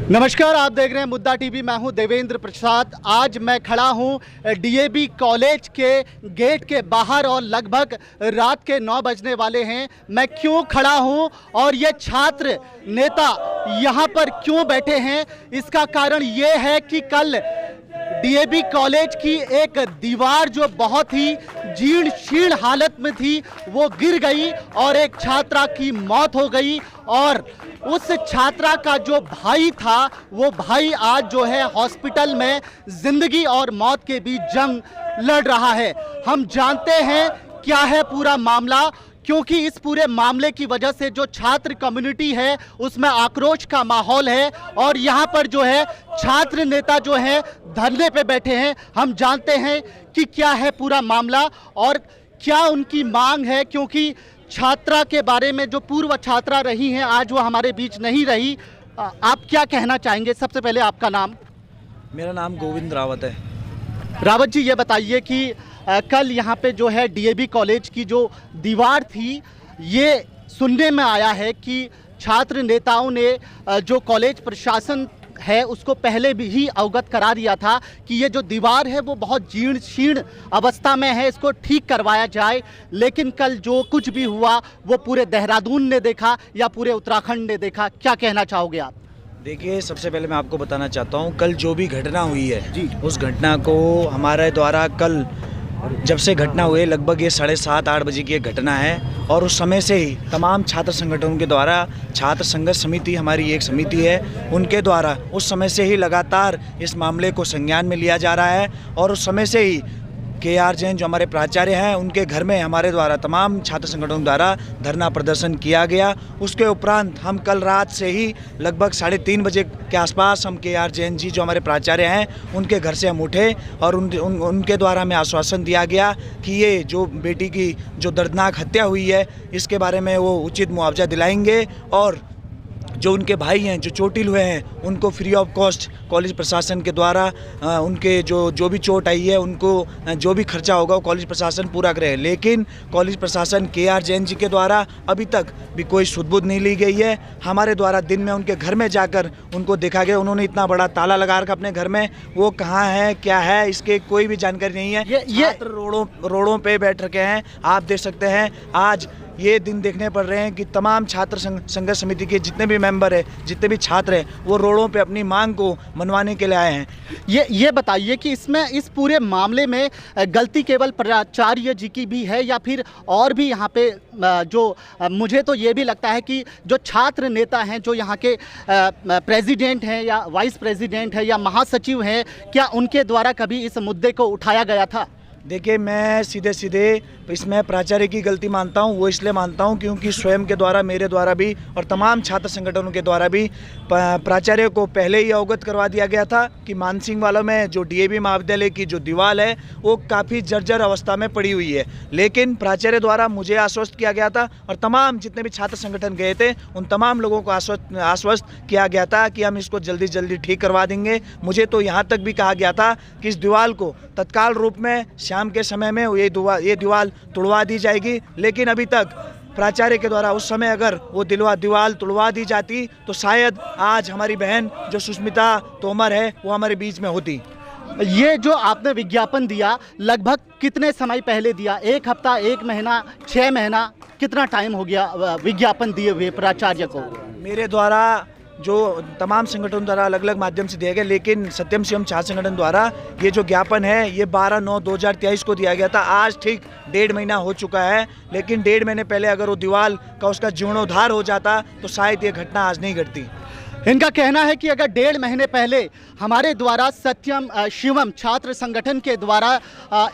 नमस्कार, आप देख रहे हैं मुद्दा टीवी। मैं हूं देवेंद्र प्रसाद। आज मैं खड़ा हूं डीएवी कॉलेज के गेट के बाहर और लगभग रात के 9 बजने वाले हैं। मैं क्यों खड़ा हूं और ये छात्र नेता यहां पर क्यों बैठे हैं, इसका कारण ये है कि कल डीएवी कॉलेज की एक दीवार जो बहुत ही जीर्ण शीर्ण हालत में थी वो गिर गई और एक छात्रा की मौत हो गई। और उस छात्रा का जो भाई था वो भाई आज जो है हॉस्पिटल में जिंदगी और मौत के बीच जंग लड़ रहा है। हम जानते हैं क्या है पूरा मामला, क्योंकि इस पूरे मामले की वजह से जो छात्र कम्युनिटी है उसमें आक्रोश का माहौल है और यहाँ पर जो है छात्र नेता जो है धरने पे बैठे हैं। हम जानते हैं कि क्या है पूरा मामला और क्या उनकी मांग है, क्योंकि छात्रा के बारे में जो पूर्व छात्रा रही हैं आज वो हमारे बीच नहीं रही। आप क्या कहना चाहेंगे? सबसे पहले आपका नाम? मेरा नाम गोविंद रावत है। रावत जी, ये बताइए कि कल यहाँ पे जो है डीएवी कॉलेज की जो दीवार थी, ये सुनने में आया है कि छात्र नेताओं ने जो कॉलेज प्रशासन है उसको पहले भी ही अवगत करा दिया था कि ये जो दीवार है वो बहुत जीर्ण शीर्ण अवस्था में है, इसको ठीक करवाया जाए। लेकिन कल जो कुछ भी हुआ वो पूरे देहरादून ने देखा या पूरे उत्तराखंड ने देखा। क्या कहना चाहोगे आप? देखिए, सबसे पहले मैं आपको बताना चाहता हूँ कल जो भी घटना हुई है जी, उस घटना को हमारे द्वारा कल जब से घटना हुई लगभग ये 7:30-8 बजे की एक घटना है और उस समय से ही तमाम छात्र संगठनों के द्वारा, छात्र संघर्ष समिति हमारी एक समिति है, उनके द्वारा उस समय से ही लगातार इस मामले को संज्ञान में लिया जा रहा है। और उस समय से ही KR जैन जो हमारे प्राचार्य हैं उनके घर में हमारे द्वारा तमाम छात्र संगठनों द्वारा धरना प्रदर्शन किया गया। उसके उपरांत हम कल रात से ही लगभग 3:30 बजे के आसपास हम KR जैन जी जो हमारे प्राचार्य हैं उनके घर से हम उठे और उनके द्वारा हमें आश्वासन दिया गया कि ये जो बेटी की जो दर्दनाक हत्या हुई है इसके बारे में वो उचित मुआवजा दिलाएंगे और जो उनके भाई हैं जो चोटिल हुए हैं उनको फ्री ऑफ कॉस्ट कॉलेज प्रशासन के द्वारा उनके जो भी चोट आई है उनको जो भी खर्चा होगा वो कॉलेज प्रशासन पूरा करे। लेकिन कॉलेज प्रशासन KR जैन जी के द्वारा अभी तक भी कोई सुध-बुध नहीं ली गई है। हमारे द्वारा दिन में उनके घर में जाकर उनको देखा गया, उन्होंने इतना बड़ा ताला लगा रखा अपने घर में, वो कहाँ है क्या है इसके कोई भी जानकारी नहीं है। ये रोडों पे बैठ रखे हैं। आप देख सकते हैं आज ये दिन देखने पड़ रहे हैं कि तमाम छात्र संघर्ष समिति के जितने भी मेंबर हैं, जितने भी छात्र हैं, वो रोडों पे अपनी मांग को मनवाने के लिए आए हैं। ये बताइए कि इसमें इस पूरे मामले में गलती केवल प्राचार्य जी की भी है या फिर और भी यहाँ पे जो मुझे तो ये भी लगता है कि जो छात्र नेता हैं, जो यहाँ के प्रेसिडेंट हैं या वाइस प्रेसिडेंट हैं या महासचिव हैं, क्या उनके द्वारा कभी इस मुद्दे को उठाया गया था? देखिए, मैं सीधे इसमें प्राचार्य की गलती मानता हूँ। वो इसलिए मानता हूँ क्योंकि स्वयं के द्वारा, मेरे द्वारा भी और तमाम छात्र संगठनों के द्वारा भी प्राचार्य को पहले ही अवगत करवा दिया गया था कि मानसिंह वालों में जो डीएवी महाविद्यालय की जो दीवार है वो काफ़ी जर्जर अवस्था में पड़ी हुई है। लेकिन प्राचार्य द्वारा मुझे आश्वस्त किया गया था और तमाम जितने भी छात्र संगठन गए थे उन तमाम लोगों को आश्वस्त किया गया था कि हम इसको जल्दी ठीक करवा देंगे। मुझे तो यहाँ तक भी कहा गया था कि इस दीवार को तत्काल रूप में शाम के समय में ये दीवार तुड़वा दी जाएगी। लेकिन अभी तक प्राचार्य के द्वारा उस समय अगर वो दीवार तुड़वा दी जाती तो शायद आज हमारी बहन जो सुष्मिता तोमर है वो हमारे बीच में होती। ये जो आपने विज्ञापन दिया लगभग कितने समय पहले दिया? 1 हफ्ता, 1 महीना, 6 महीना, कितना टाइम हो गया विज्ञापन दिए हुए प्राचार्य को? मेरे द्वारा जो तमाम संगठनों द्वारा अलग अलग माध्यम से दिया गया, लेकिन सत्यम शिवम छात्र संगठन द्वारा ये जो ज्ञापन है ये 12/9/2023 को दिया गया था। आज ठीक 1.5 महीना हो चुका है। लेकिन 1.5 महीने पहले अगर वो दीवार का उसका जीर्णोद्धार हो जाता तो शायद ये घटना आज नहीं घटती। इनका कहना है कि अगर 1.5 महीने पहले हमारे द्वारा सत्यम शिवम छात्र संगठन के द्वारा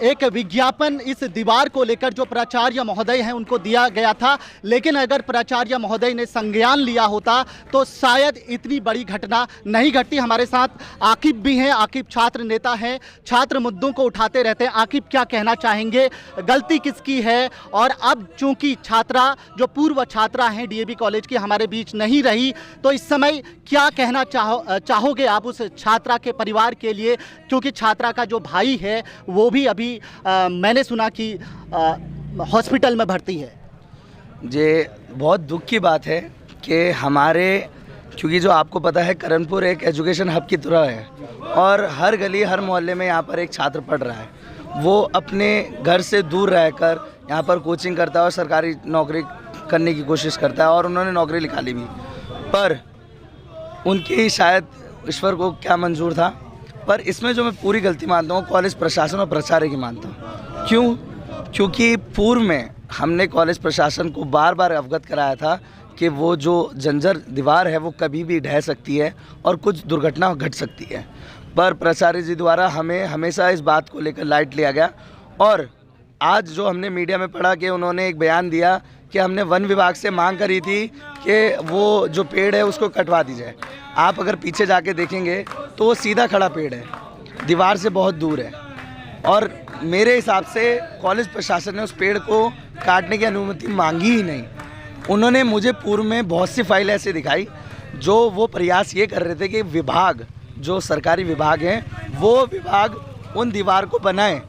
एक विज्ञापन इस दीवार को लेकर जो प्राचार्य महोदय हैं उनको दिया गया था, लेकिन अगर प्राचार्य महोदय ने संज्ञान लिया होता तो शायद इतनी बड़ी घटना नहीं घटती। हमारे साथ आकिब भी हैं। आकिब छात्र नेता हैं, छात्र मुद्दों को उठाते रहते हैं। आकिब, क्या कहना चाहेंगे? गलती किसकी है? और अब चूंकि छात्रा जो पूर्व छात्रा हैं डीएवी कॉलेज की हमारे बीच नहीं रही, तो इस समय क्या कहना चाहोगे आप उस छात्रा के परिवार के लिए, क्योंकि छात्रा का जो भाई है वो भी अभी मैंने सुना कि हॉस्पिटल में भर्ती है? ये बहुत दुख की बात है कि हमारे क्योंकि जो आपको पता है करणपुर एक एजुकेशन हब की तरह है और हर गली हर मोहल्ले में यहाँ पर एक छात्र पढ़ रहा है। वो अपने घर से दूर रहकर यहाँ पर कोचिंग करता है और सरकारी नौकरी करने की कोशिश करता है और उन्होंने नौकरी निकाली भी, पर उनकी शायद ईश्वर को क्या मंजूर था। पर इसमें जो मैं पूरी गलती मानता हूँ कॉलेज प्रशासन और प्राचार्य की मानता हूँ। क्यों? क्योंकि पूर्व में हमने कॉलेज प्रशासन को बार बार अवगत कराया था कि वो जो जंजर दीवार है वो कभी भी ढह सकती है और कुछ दुर्घटना घट सकती है, पर प्राचार्य जी द्वारा हमें हमेशा इस बात को लेकर लाइट लिया गया। और आज जो हमने मीडिया में पढ़ा कि उन्होंने एक बयान दिया कि हमने वन विभाग से मांग करी थी कि वो जो पेड़ है उसको कटवा दी जाए। आप अगर पीछे जाके देखेंगे तो वो सीधा खड़ा पेड़ है, दीवार से बहुत दूर है और मेरे हिसाब से कॉलेज प्रशासन ने उस पेड़ को काटने की अनुमति मांगी ही नहीं। उन्होंने मुझे पूर्व में बहुत सी फाइल ऐसे दिखाई जो वो प्रयास ये कर रहे थे कि विभाग जो सरकारी विभाग हैं वो विभाग उन दीवार को बनाए।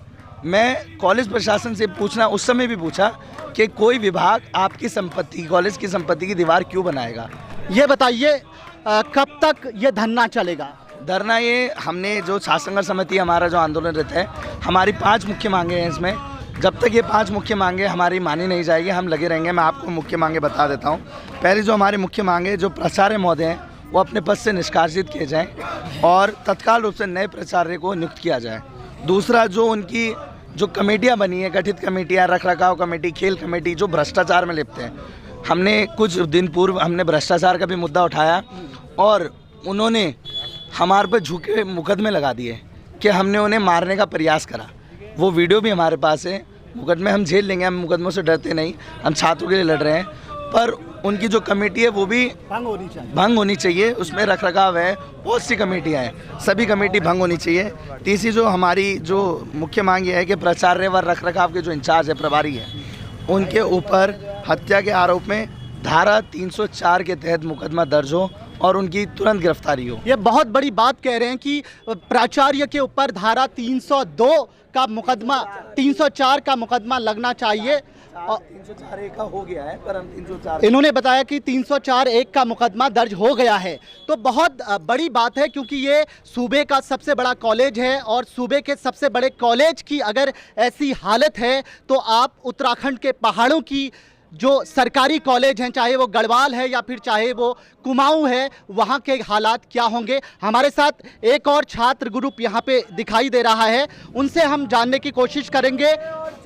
मैं कॉलेज प्रशासन से पूछना उस समय भी पूछा कि कोई विभाग आपकी संपत्ति कॉलेज की संपत्ति की दीवार क्यों बनाएगा। ये बताइए कब तक ये धरना चलेगा? धरना ये हमने जो छात्र संघर्ष समिति हमारा जो आंदोलन रहता है, हमारी 5 मुख्य मांगे हैं। इसमें जब तक ये 5 मुख्य मांगे हमारी मानी नहीं जाएगी हम लगे रहेंगे। मैं आपको मुख्य मांगे बता देता हूँ। पहली जो हमारी मुख्य मांगे, जो प्राचार्य महोदय हैं वो अपने पद से निष्कासित किए जाएँ और तत्काल रूप से नए प्राचार्य को नियुक्त किया जाए। दूसरा, जो उनकी जो कमेटियाँ बनी है, गठित कमेटियाँ, रख रखाव कमेटी, खेल कमेटी, जो भ्रष्टाचार में लिप्त हैं। हमने कुछ दिन पूर्व हमने भ्रष्टाचार का भी मुद्दा उठाया और उन्होंने हमारे पर झूठे मुकदमे लगा दिए कि हमने उन्हें मारने का प्रयास करा। वो वीडियो भी हमारे पास है। मुकदमे हम झेल लेंगे, हम मुकदमों से डरते नहीं, हम छात्रों के लिए लड़ रहे हैं। पर उनकी जो कमेटी है वो भी भंग होनी चाहिए। उसमें रख रखाव है, बहुत सी कमेटियाँ हैं, सभी कमेटी भंग होनी चाहिए। तीसरी जो हमारी जो मुख्य मांग ये है कि प्राचार्य व रख रखाव के जो इंचार्ज है, प्रभारी है, उनके ऊपर हत्या के आरोप में धारा 304 के तहत मुकदमा दर्ज हो और उनकी तुरंत गिरफ्तारी हो। ये बहुत बड़ी बात कह रहे हैं कि प्राचार्य के ऊपर धारा 302 का मुकदमा, 304 का मुकदमा लगना चाहिए। 304 का हो गया है, पर हम 304 इन्होंने बताया कि 304(1) का मुकदमा दर्ज हो गया है। तो बहुत बड़ी बात है क्योंकि ये सूबे का सबसे बड़ा कॉलेज है और सूबे के सबसे बड़े कॉलेज की अगर ऐसी हालत है तो आप उत्तराखंड के पहाड़ों की जो सरकारी कॉलेज हैं, चाहे वो गढ़वाल है या फिर चाहे वो कुमाऊं है, वहाँ के हालात क्या होंगे। हमारे साथ एक और छात्र ग्रुप यहाँ पे दिखाई दे रहा है, उनसे हम जानने की कोशिश करेंगे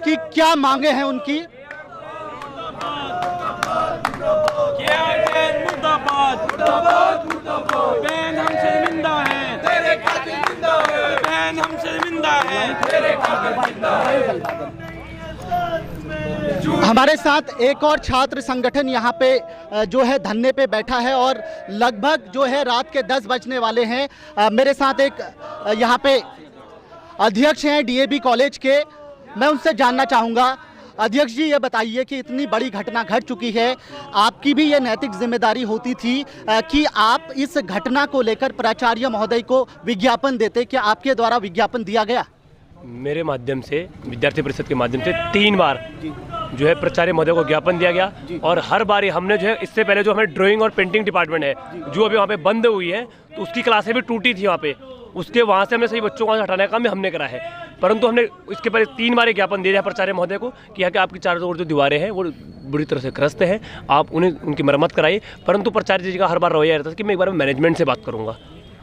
कि क्या मांगे हैं उनकी। हमारे साथ एक और छात्र संगठन यहाँ पे जो है धरने पे बैठा है और लगभग जो है रात के 10 बजने वाले हैं। मेरे साथ एक यहाँ पे अध्यक्ष हैं डीएवी कॉलेज के, मैं उनसे जानना चाहूँगा। अध्यक्ष जी, ये बताइए कि इतनी बड़ी घटना घट चुकी है, आपकी भी ये नैतिक जिम्मेदारी होती थी कि आप इस घटना को लेकर प्राचार्य महोदय को विज्ञापन देते। क्या आपके द्वारा विज्ञापन दिया गया? मेरे माध्यम से, विद्यार्थी परिषद के माध्यम से 3 बार जो है प्राचार्य महोदय को ज्ञापन दिया गया और हर बार हमने जो है इससे पहले जो हमें ड्राइंग और पेंटिंग डिपार्टमेंट है जो अभी वहाँ पे बंद हुई है, तो उसकी क्लासें भी टूटी थी वहाँ पे, उसके वहाँ से हमने सही बच्चों को हटाने का काम हमने करा है। परंतु हमने इसके पहले 3 बार ज्ञापन दे दिया प्राचार्य महोदय को कि यहाँ के आपकी चारों ओर जो दीवारें हैं वो बुरी तरह से ग्रस्त हैं, आप उन्हें उनकी मरम्मत कराइए। परंतु प्राचार्य जी का हर बार रवैया रहता था कि मैं एक बार मैनेजमेंट से बात करूँगा।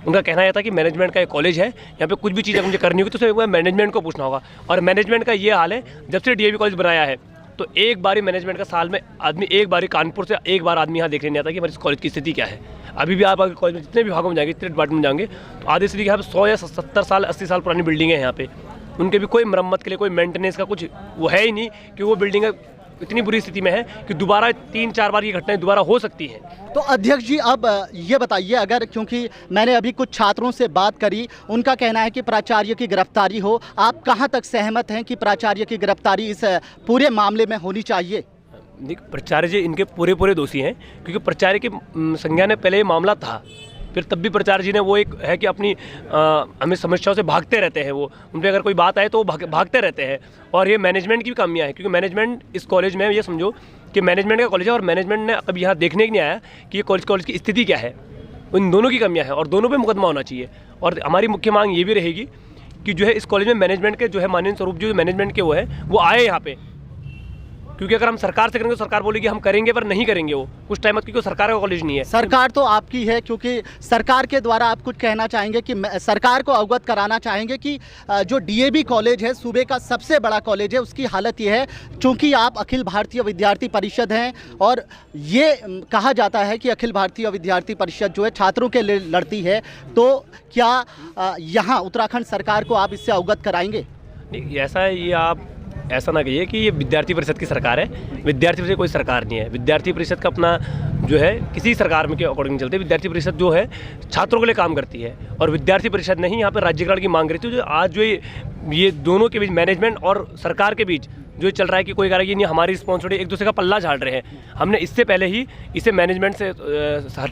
उनका कहना यह था कि मैनेजमेंट का एक कॉलेज है, यहाँ पे कुछ भी चीज़ मुझे करनी होगी तो उसे मैनेजमेंट को पूछना होगा। और मैनेजमेंट का ये हाल है, जब से डीएवी कॉलेज बनाया है तो एक बार ही मैनेजमेंट का साल में आदमी, एक बार ही कानपुर से एक बार आदमी यहाँ देखने नहीं आता कि हमारे इस कॉलेज की स्थिति क्या है। अभी भी आप अगर कॉलेज में जितने विभागों में जाएंगे, जितने डिपार्टमेंट में जाएंगे, तो आधे से यहाँ पे 100 या 70 साल 80 साल पुरानी बिल्डिंग है यहाँ पे, उनके भी कोई मरम्मत के लिए, कोई मेंटेनेंस का कुछ वो है ही नहीं कि वो बिल्डिंग इतनी बुरी स्थिति में है कि दोबारा 3-4 बार ये घटनाएं दोबारा हो सकती हैं। तो अध्यक्ष जी, अब ये बताइए, अगर क्योंकि मैंने अभी कुछ छात्रों से बात करी, उनका कहना है कि प्राचार्य की गिरफ्तारी हो, आप कहां तक सहमत हैं कि प्राचार्य की गिरफ्तारी इस पूरे मामले में होनी चाहिए? प्राचार्य जी इनके पूरे दोषी हैं, क्योंकि प्राचार्य की संज्ञा ने पहले ये मामला था, फिर तब भी प्राचार्य जी ने वो एक है कि अपनी हमें समस्याओं से भागते रहते हैं। वो उन पर अगर कोई बात आए तो वो भागते रहते हैं। और ये मैनेजमेंट की भी कमियाँ हैं, क्योंकि मैनेजमेंट इस कॉलेज में, ये समझो कि मैनेजमेंट का कॉलेज है और मैनेजमेंट ने कभी यहाँ देखने के नहीं आया कि ये कॉलेज की स्थिति क्या है। इन दोनों की कमियां हैं और दोनों पे मुकदमा होना चाहिए। और हमारी मुख्य मांग ये भी रहेगी कि जो है इस कॉलेज में मैनेजमेंट के जो है माननीय स्वरूप जो मैनेजमेंट के वो है वो आए यहाँ पे, क्योंकि अगर हम सरकार से करेंगे तो सरकार बोलेगी हम करेंगे पर नहीं करेंगे वो कुछ टाइम बाद, क्योंकि सरकार का कॉलेज नहीं है। सरकार तो आपकी है, क्योंकि सरकार के द्वारा आप कुछ कहना चाहेंगे कि सरकार को अवगत कराना चाहेंगे कि जो डीएवी कॉलेज है सूबे का सबसे बड़ा कॉलेज है, उसकी हालत ये है, चूंकि आप अखिल भारतीय विद्यार्थी परिषद हैं और ये कहा जाता है कि अखिल भारतीय विद्यार्थी परिषद जो है छात्रों के लिए लड़ती है, तो क्या यहाँ उत्तराखंड सरकार को आप इससे अवगत कराएंगे? नहीं, ऐसा है, ये आप ऐसा ना कहिए कि ये विद्यार्थी परिषद की सरकार है। विद्यार्थी परिषद कोई सरकार नहीं है। विद्यार्थी परिषद का अपना जो है किसी सरकार में के अकॉर्डिंग चलते। विद्यार्थी परिषद जो है छात्रों के लिए काम करती है और विद्यार्थी परिषद नहीं यहाँ पर राज्यकरण की मांग करती है। जो आज जो ये दोनों के बीच मैनेजमेंट और सरकार के बीच जो चल रहा है कि कोई कह रहा है कि नहीं हमारी रिस्पॉन्सिबिलिटी, एक दूसरे का पल्ला झाड़ रहे हैं। हमने इससे पहले ही इसे मैनेजमेंट से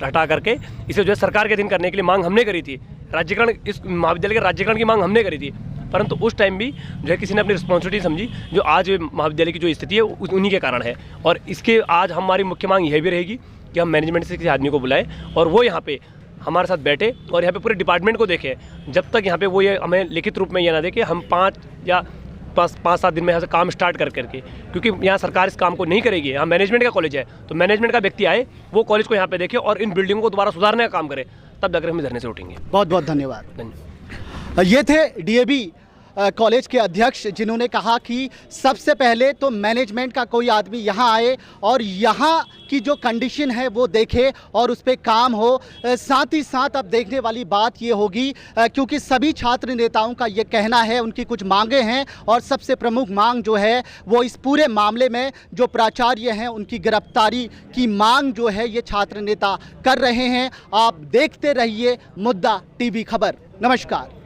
हटा करके इसे जो है सरकार के अधीन करने के लिए मांग हमने करी थी। राज्यकरण, इस महाविद्यालय के राज्यकरण की मांग हमने करी थी, परंतु उस टाइम भी जो है किसी ने अपनी रिस्पॉन्सिबिलिटी समझी। जो आज महाविद्यालय की जो स्थिति है उन्हीं के कारण है। और इसके आज हमारी मुख्य मांग यह भी रहेगी कि हम मैनेजमेंट से किसी आदमी को बुलाएं और वो यहाँ पे हमारे साथ बैठे और यहाँ पे पूरे डिपार्टमेंट को देखें। जब तक यहाँ पे वो ये हमें लिखित रूप में ये ना दे कि हम 5-7 दिन में यहाँ से काम स्टार्ट करके, क्योंकि यहाँ सरकार इस काम को नहीं करेगी। यहाँ मैनेजमेंट का कॉलेज है, तो मैनेजमेंट का व्यक्ति आए, वो कॉलेज को यहाँ पे देखे और इन बिल्डिंगों को दोबारा सुधारने का काम करे, तब जाकर हम धरने से उठेंगे। बहुत बहुत धन्यवाद। धन्यवाद। ये थे डीएवी कॉलेज के अध्यक्ष, जिन्होंने कहा कि सबसे पहले तो मैनेजमेंट का कोई आदमी यहाँ आए और यहाँ की जो कंडीशन है वो देखे और उस पर काम हो। साथ ही साथ अब देखने वाली बात ये होगी, क्योंकि सभी छात्र नेताओं का ये कहना है, उनकी कुछ मांगे हैं और सबसे प्रमुख मांग जो है वो इस पूरे मामले में जो प्राचार्य हैं उनकी गिरफ्तारी की मांग जो है ये छात्र नेता कर रहे हैं। आप देखते रहिए मुद्दा टीवी खबर। नमस्कार।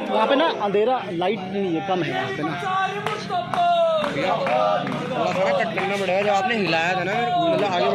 वहाँ पे ना अंधेरा, लाइट नहीं है, कम है वहाँ पे ना। थोड़ा कट करना पड़ेगा, जब आपने हिलाया था ना, मतलब आगे